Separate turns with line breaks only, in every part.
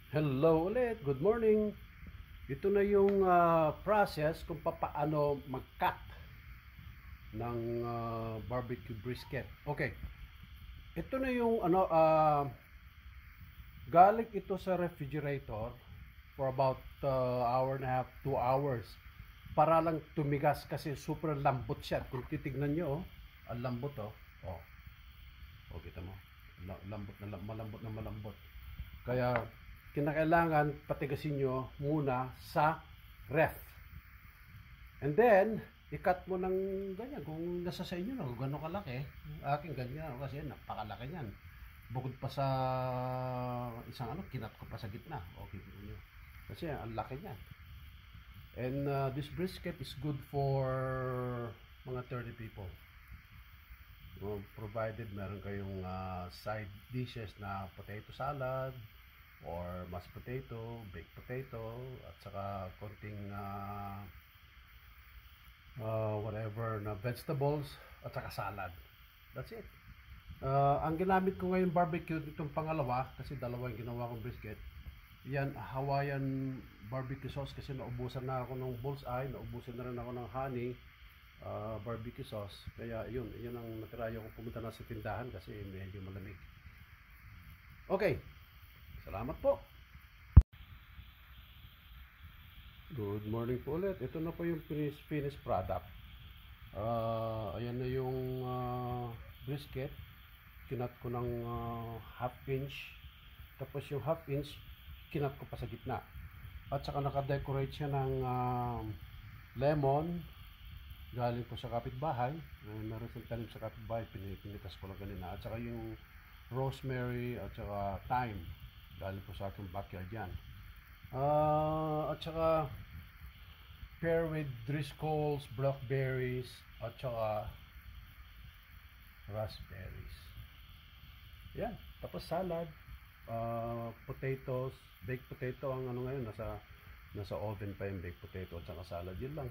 Hello ulit, good morning. Ito na yung process kung paano mag-cut ng barbecue brisket. Okay, ito na yung galing ito sa refrigerator for about hour and a half, 2 hours. Para lang tumigas kasi super lambot siya. Kung titignan nyo, ang lambot oh. Oh, kita mo. Lambot na malambot na malambot. Kaya kinakailangan patigasin nyo muna sa ref. And then, i-cut mo ng ganyan. Kung nasa sa inyo na, kung gano'ng kalaki. Aking ganyan, kasi napakalaki yan. Bukod pa sa isang kinat ko pa sa gitna. Okay po nyo. Kasi ang laki niyan. And this brisket is good for mga 30 people. Provided meron kayong side dishes na potato salad, or mashed potato, baked potato, at saka konting whatever na vegetables, at saka salad. That's it. Ang ginamit ko ngayon barbecue itong pangalawa, kasi dalawa yung ginawa kong brisket. Yan, Hawaiian barbecue sauce, kasi naubusan na ako ng bullseye, naubusan na rin ako ng honey barbecue sauce. Kaya yun ang natira yung pumunta na sa tindahan kasi medyo malamig. Okay. Salamat po. Good morning po ulit. Ito na po yung finished product. Ayan na yung brisket. Kinat ko ng half inch. Tapos yung half inch, kinat ko pa sa gitna. At saka naka-decorate siya ng lemon. Galing po sa kapitbahay. Meron siyang tanim sa kapitbahay. Pinitas ko lang kanina. At saka yung rosemary at saka thyme. Galing po sa aking backyard yan. At saka pair with Driscoll's, blackberries, at saka raspberries. Yan. Tapos salad, potatoes, baked potato ang ngayon, nasa oven pa yung baked potato at saka salad. Yun lang.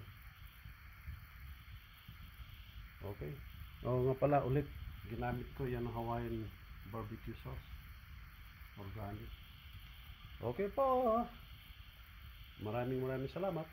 Okay. Nga pala ulit, ginamit ko yan ng Hawaiian barbecue sauce. Organic. Okay po. Maraming salamat.